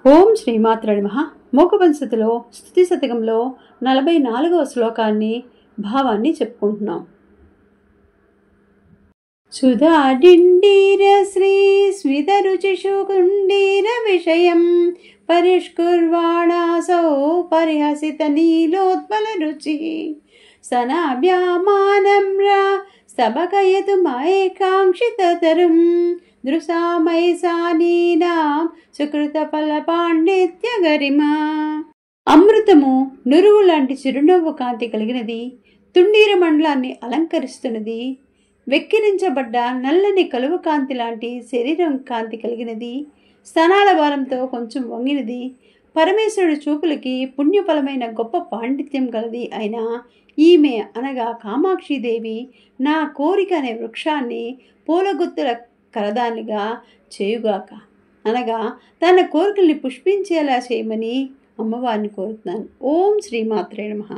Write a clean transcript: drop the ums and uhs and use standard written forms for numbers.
ఓం శ్రీమాత్రే నమః. మూకపంచతిలో స్తుతి శతకంలో 44వ శ్లోకాన్ని భావాన్ని చెప్పుకుంటున్నాం. సుధాడిండీర శ్రీ స్మితరుచిషుకుండీర విషయం పరిష్కుర్వాణాసౌ పరిహసిత నీలోత్పల రుచి సనాభ్యామానమ్రా సబకయతు మయేకాంక్షితతరం దృశామైసానీనాం సుకృత ఫల పాండిత్య గరిమా. అమృతము నురువు లాంటి చిరునవ్వు కాంతి కలిగినది, తుండీర మండలాన్ని అలంకరిస్తున్నది. వెక్కిరించబడ్డ నల్లని కలువ కాంతి లాంటి శరీరం కాంతి కలిగినది, స్తనాల భారంతో కొంచెం వంగినది. పరమేశ్వరుడి చూపులకి పుణ్యఫలమైన గొప్ప పాండిత్యం గలది అయిన ఈమె అనగా కామాక్షిదేవి నా కోరిక అనే వృక్షాన్ని పూలగుత్తుల కరదానిగా చేయుగాక అనగా తన కోరికల్ని పుష్పించేలా చేయమని అమ్మవారిని కోరుతున్నాను. ఓం శ్రీమాత్రే నమః.